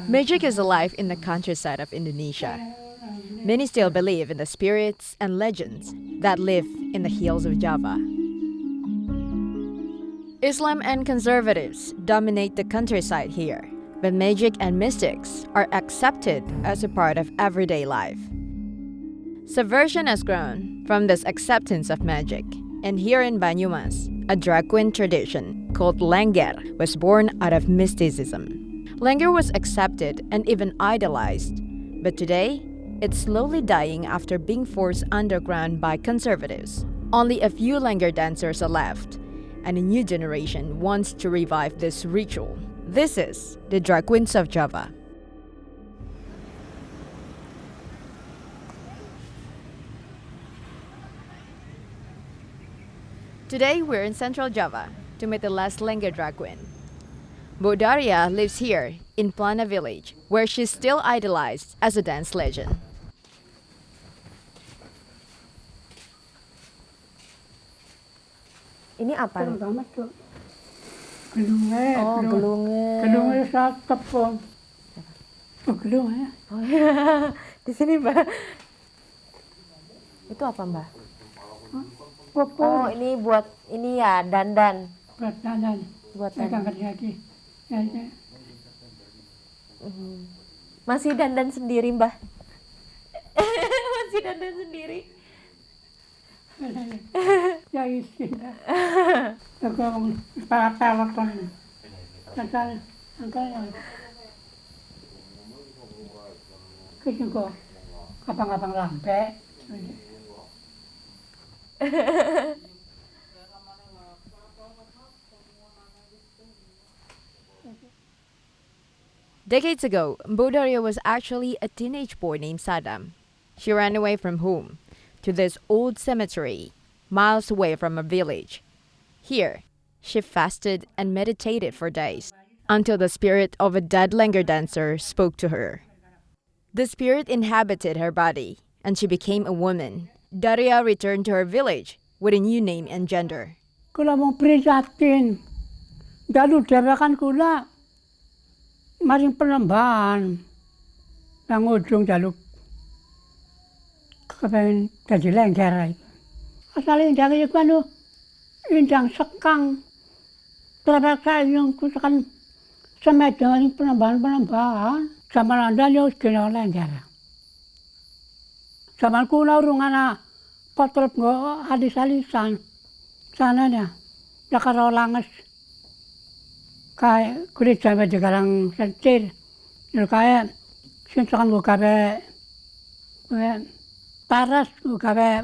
Magic is alive in the countryside of Indonesia. Many still believe in the spirits and legends that live in the hills of Java. Islam and conservatives dominate the countryside here, but magic and mystics are accepted as a part of everyday life. Subversion has grown from this acceptance of magic, and here in Banyumas, a drag queen tradition called Lengger was born out of mysticism. Lengger was accepted and even idolized, but today, it's slowly dying after being forced underground by conservatives. Only a few Lengger dancers are left, and a new generation wants to revive this ritual. This is the Drag Queens of Java. Today, we're in Central Java to meet the last Lengger drag queen. Mbok Daria lives here in Plana village, where she's still idolized as a dance legend. Ini apa? Gelunge. Oh, gelunge. Gelunge satep. Oh, gelunge. Oh ya, di sini Mbak. Itu apa Mbak? Oh, ini buat ini ya dandan. Buat dandan. Buat Saya dandan. angkat lagi. Ya, ya. Masih dandan sendiri Mbak? Masih dandan sendiri. Ya isi. Aku para telepon. Angkat. Kau abang-abang lampe. Decades ago, Mbok Daria was actually a teenage boy named Saddam. She ran away from home to this old cemetery, miles away from her village. Here, she fasted and meditated for days until the spirit of a dead Lengger dancer spoke to her. The spirit inhabited her body, and she became a woman. Daria returned to her village with a new name and gender. Kula mau prihatin. Dalu dewekan kula maring penembahan. Nang ujung jaluk kepengen dadi Lengger. Asale indang iku anu indang sekang. Terpaksa yang kutekan semedang penembahan. Zaman Anda yo kena Lengger. Zaman kuno urung ana potret nggo alis-alisan. Sananya ya karo langes. Kae kulit sampe digarang sencir. Ya kae sing tekan nggo gawe taras nggo gawe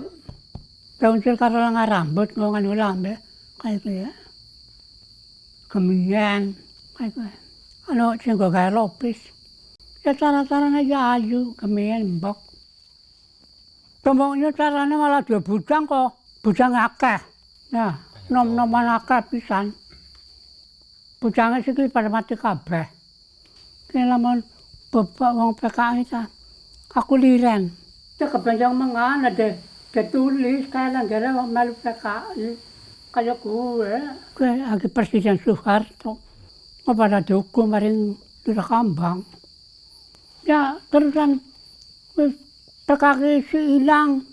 dauncil karo rambut nggo nganu lambe kae ku ya. Kemudian kae ku. Ano sing nggo gawe lopis. Ya cara-caranya ya ayu, kemudian mbok. Tombongnya caranya malah dua bujang kok. Bujang akeh. Nah, nom-noman akeh pisan. Bujangnya sih pada mati kabeh. Kini lamun bapak wong PKI ta. Aku liren. Ya kebanjang mengan ada tulis kayak Lengger wong melu PKI. Kayak gue lagi Presiden Soeharto. Mau pada dihukum maring Nusa Kambang. Ya terusan PKI si ilang.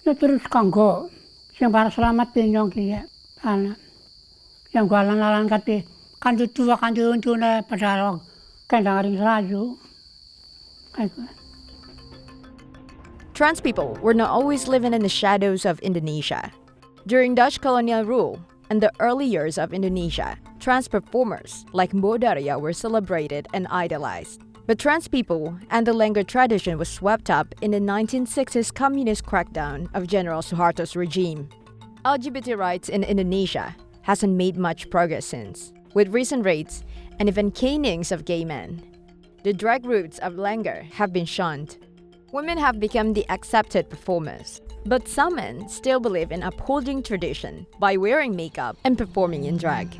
Ya terus kanggo sing para selamat pinyong ki ya. Ana. Yang galan-galan kate kandu tua kandu untune padahal kendang ring serayu. Trans people were not always living in the shadows of Indonesia. During Dutch colonial rule and the early years of Indonesia, trans performers like Mbok Daria were celebrated and idolized. But trans people and the Lengger tradition was swept up in the 1960s communist crackdown of General Suharto's regime. LGBT rights in Indonesia hasn't made much progress since, with recent raids and even canings of gay men. the drag roots of Langer have been shunned. Women have become the accepted performers, but some men still believe in upholding tradition by wearing makeup and performing in drag.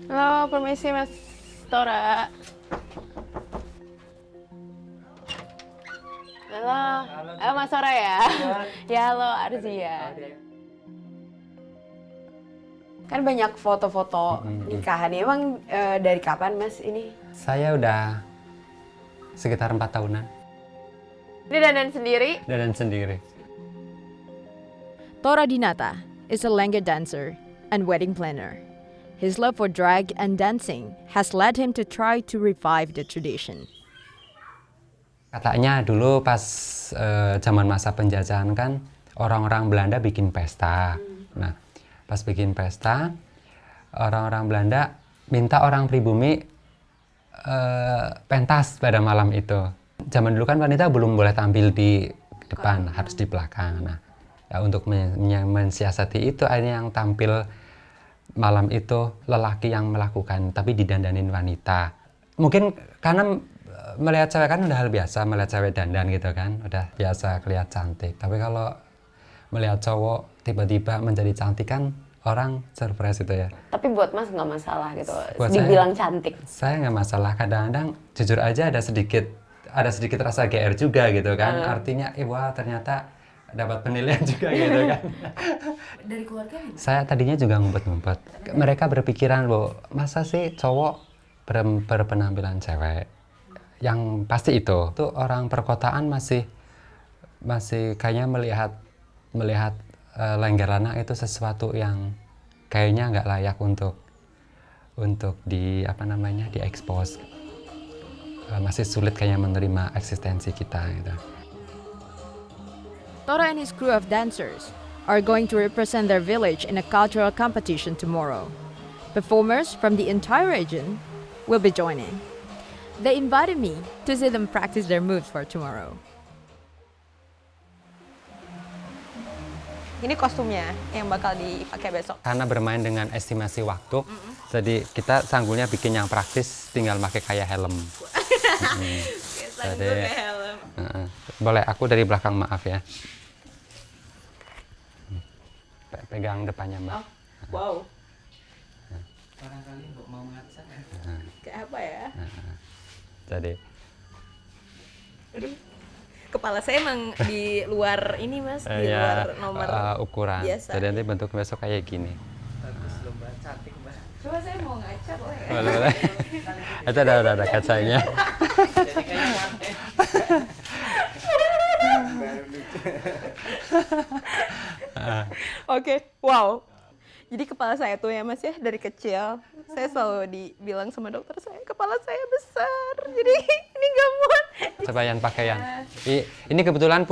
Halo, permisi Mas Tora. Halo, Mas Tora ya? Ya, halo Arzia. Kan banyak foto-foto nikahan. Emang dari kapan Mas ini? Saya udah sekitar 4 tahunan. Ini dandan sendiri? Dandan sendiri. Tora Dinata is a Langer dancer and wedding planner. His love for drag and dancing has led him to try to revive the tradition. Katanya dulu pas zaman masa penjajahan kan orang-orang Belanda bikin pesta. Nah, pas bikin pesta, orang-orang Belanda minta orang pribumi pentas pada malam itu. Zaman dulu kan wanita belum boleh tampil di depan, harus di belakang. Nah, ya untuk mensiasati itu akhirnya yang tampil malam itu lelaki yang melakukan, tapi didandanin wanita. Mungkin karena melihat cewek kan udah hal biasa, melihat cewek dandan gitu kan, udah biasa kelihatan cantik. Tapi kalau melihat cowok tiba-tiba menjadi cantik kan orang surprise itu ya. Tapi buat Mas nggak masalah gitu, Buat dibilang cantik. Saya nggak masalah, kadang-kadang jujur aja ada sedikit rasa GR juga gitu kan. Artinya, wah ternyata dapat penilaian juga gitu kan. Dari keluarga gimana? Saya tadinya juga ngumpet-ngumpet. Mereka berpikiran, masa sih cowok berpenampilan cewek? Yang pasti itu. Tuh orang perkotaan masih kayaknya melihat Langer Lanang itu sesuatu yang kayaknya nggak layak untuk diekspos. Masih sulit kayaknya menerima eksistensi kita gitu. Tora and his crew of dancers are going to represent their village in a cultural competition tomorrow. Performers from the entire region will be joining. They invited me to see them practice their moves for tomorrow. Ini kostumnya yang bakal dipakai besok. Karena bermain dengan estimasi waktu, jadi kita sanggulnya bikin yang praktis, tinggal pakai kayak helm. Jadi, boleh aku dari belakang, maaf ya. Pegang depannya, Mbak. Wow. Barangkali Mbak mau ngaca. Kayak apa ya? Jadi, Kepala saya emang di luar ini Mas, di luar nomor ukuran. biasa. Jadi nanti bentuk besok kayak gini. Bagus loh Mbak, cantik Mbak. Coba saya mau ngaca boleh ya? Boleh. Itu ada kacanya. Jadi kayak cantik. Oke, wow. Jadi kepala saya tuh ya Mas ya, dari kecil saya selalu dibilang sama dokter saya, kepala saya besar, jadi ini nggak muat. Coba yang pakaian. Ini kebetulan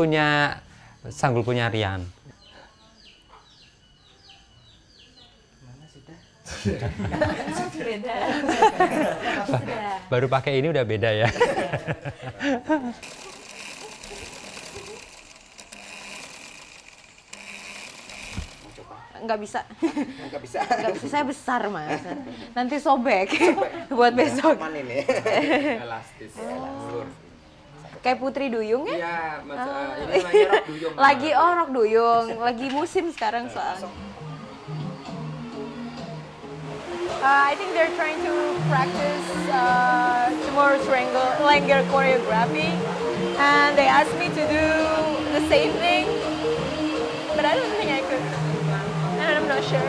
sanggul punya Rian. Mana sudah? Beda. Baru pakai ini udah beda ya. Nggak bisa. Nggak bisa. Nggak bisa, saya besar Mas. Nanti sobek buat besok. Aman ini. Elastis. Kayak Putri Duyung ya? Iya, ini lagi rok duyung. Lagi rok duyung, lagi musim sekarang soalnya. I think they're trying to practice tomorrow's Langer choreography, and they asked me to do the same thing, but I don't think I could, and I'm not sure.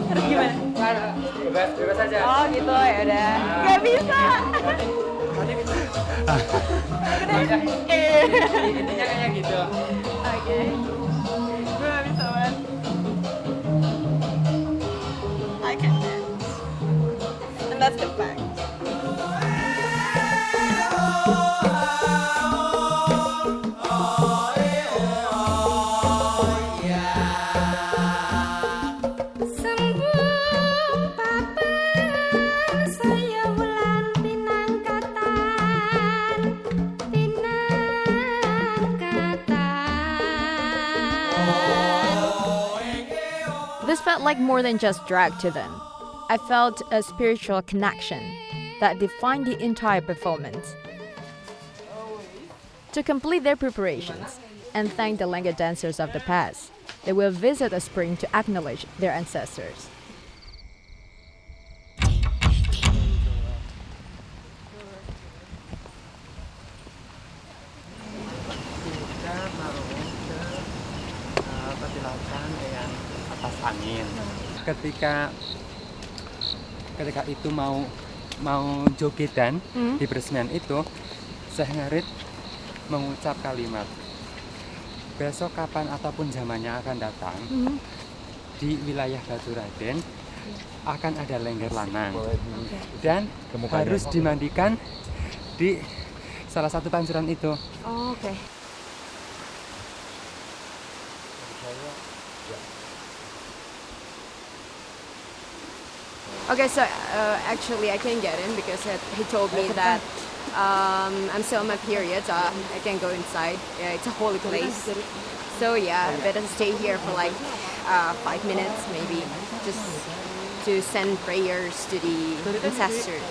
Terus gimana? Bebas aja. Oh gitu ya udah. Gak bisa. Intinya kayak gitu. Oke. Gue gak bisa banget. Sembung papan saya wulan pinangkatan. This felt like more than just drag to them. I felt a spiritual connection that defined the entire performance. To complete their preparations and thank the Lengger dancers of the past, they will visit a spring to acknowledge their ancestors. Kita mau ke petilasan yang atas angin. Ketika itu mau jogetan di peresmian itu, Syekh Ngarit mengucap kalimat, besok kapan ataupun zamannya akan datang, di wilayah Baturaden akan ada lengger lanang dan harus dimandikan di salah satu pancuran itu. Oh, okay. Okay, so actually I can't get in because he told me that I'm still on my period, so I can't go inside. Yeah, it's a holy place. So yeah, I better stay here for like 5 minutes maybe, just to send prayers to the ancestors.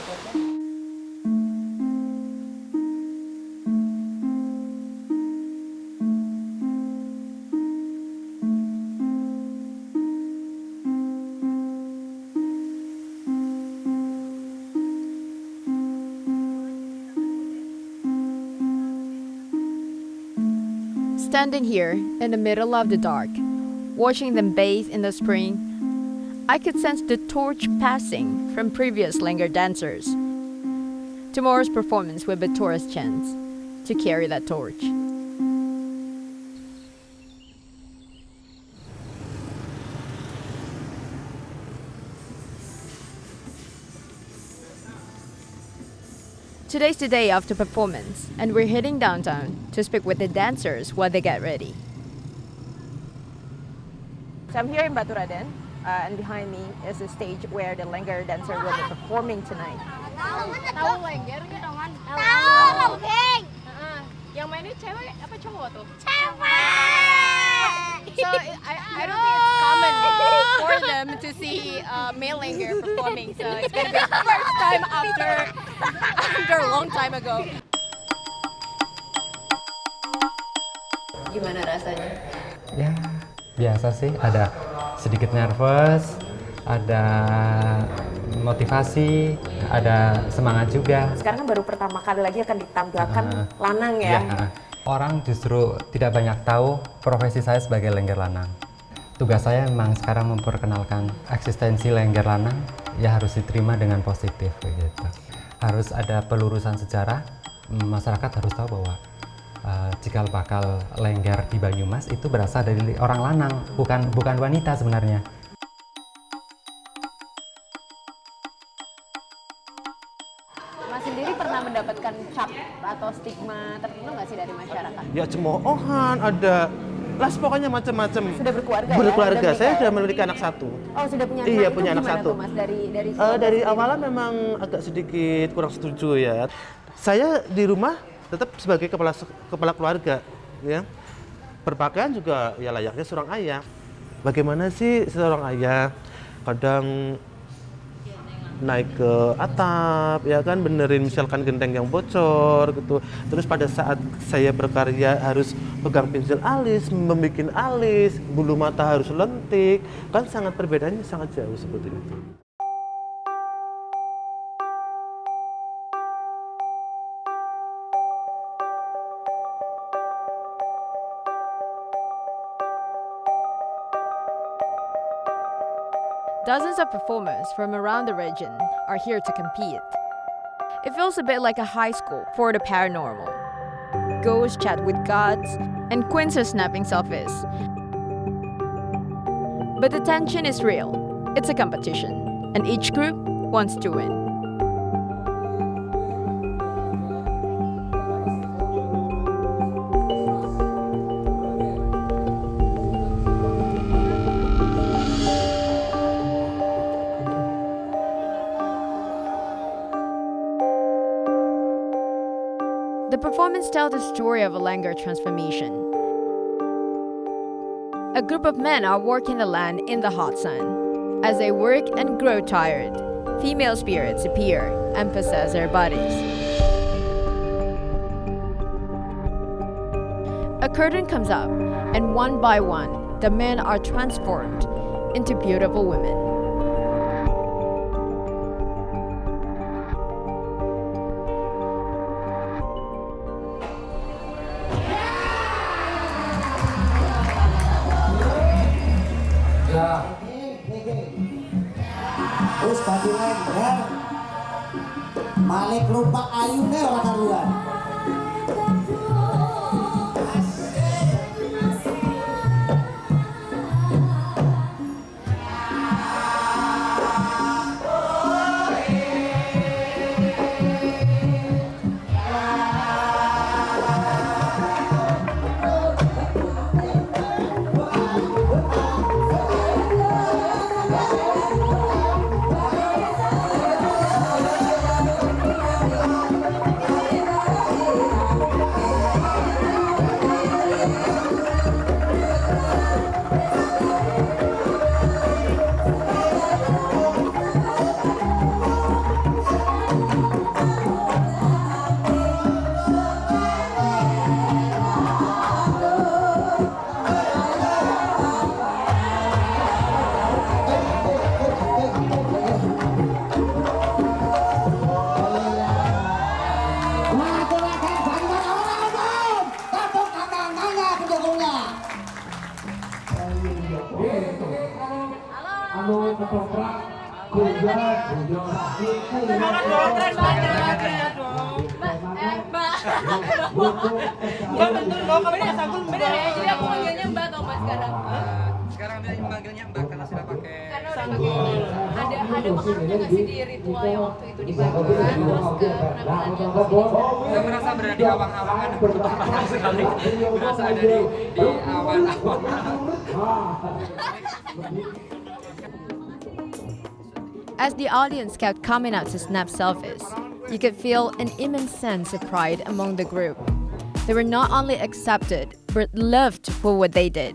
Standing here in the middle of the dark, watching them bathe in the spring, I could sense the torch passing from previous Lengger dancers. Tomorrow's performance will be Torah's chance to carry that torch. Today's the day of the performance, and we're heading downtown to speak with the dancers while they get ready. So I'm here in Baturaden, and behind me is the stage where the Lengger dancer will be performing tonight. Tahu Lenggernya dong kan? Tahu, Geng. Yang mainnya cewek apa cowok tuh? Cewek. So I don't think it's common for them to see male Lengger performing. So it's gonna be the first time after a long time ago. Gimana rasanya? Ya, biasa sih. Ada sedikit nervous, ada motivasi, ada semangat juga. Sekarang kan baru pertama kali lagi akan ditampilkan lanang ya. Ya, orang justru tidak banyak tahu profesi saya sebagai Lengger lanang. Tugas saya memang sekarang memperkenalkan eksistensi Lengger lanang, ya harus diterima dengan positif begitu. Harus ada pelurusan sejarah, masyarakat harus tahu bahwa cikal bakal Lengger di Banyumas itu berasal dari orang lanang, bukan wanita sebenarnya. Mas sendiri pernah mendapatkan cap atau stigma tertentu nggak sih dari masyarakat? Ya cemoohan, ada las pokoknya macam-macam. Sudah berkeluarga Berkeluarga, ya? saya sudah memiliki anak satu. Oh, sudah punya anak? Iya, Itu punya anak gimana satu. tuh, Mas, dari Dari awalnya memang agak sedikit kurang setuju ya. Saya di rumah tetap sebagai kepala keluarga, ya. Berpakaian juga ya layaknya seorang ayah. Bagaimana sih seorang ayah kadang naik ke atap, ya kan, benerin misalkan genteng yang bocor gitu. Terus pada saat saya berkarya harus pegang pensil alis, membuat alis, bulu mata harus lentik, kan sangat perbedaannya sangat jauh seperti itu. Dozens of performers from around the region are here to compete. It feels a bit like a high school for the paranormal. Ghosts chat with gods, and queens are snapping selfies. But the tension is real. It's a competition, and each group wants to win. The performance tells the story of a Langer transformation. A group of men are working the land in the hot sun. As they work and grow tired, female spirits appear and possess their bodies. A curtain comes up, and one by one, the men are transformed into beautiful women. Terus bagi lengger Malik lupa ayune ora karuan. Bener ya, jadi aku manggilnya Mbak atau Mbak sekarang? Sekarang dia manggilnya Mbak karena sudah pakai. Karena udah pakai ada pengaruhnya nggak sih di ritual yang waktu itu dibagikan terus ke penampilannya? Saya merasa berada di awang-awangan sekali. Berasa ada di awan-awan. As the audience kept coming out to snap selfies, you could feel an immense sense of pride among the group. They were not only accepted, but loved for what they did.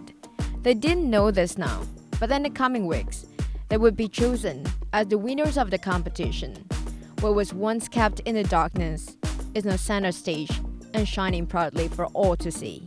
They didn't know this now, but in the coming weeks, they would be chosen as the winners of the competition. What was once kept in the darkness is now center stage and shining proudly for all to see.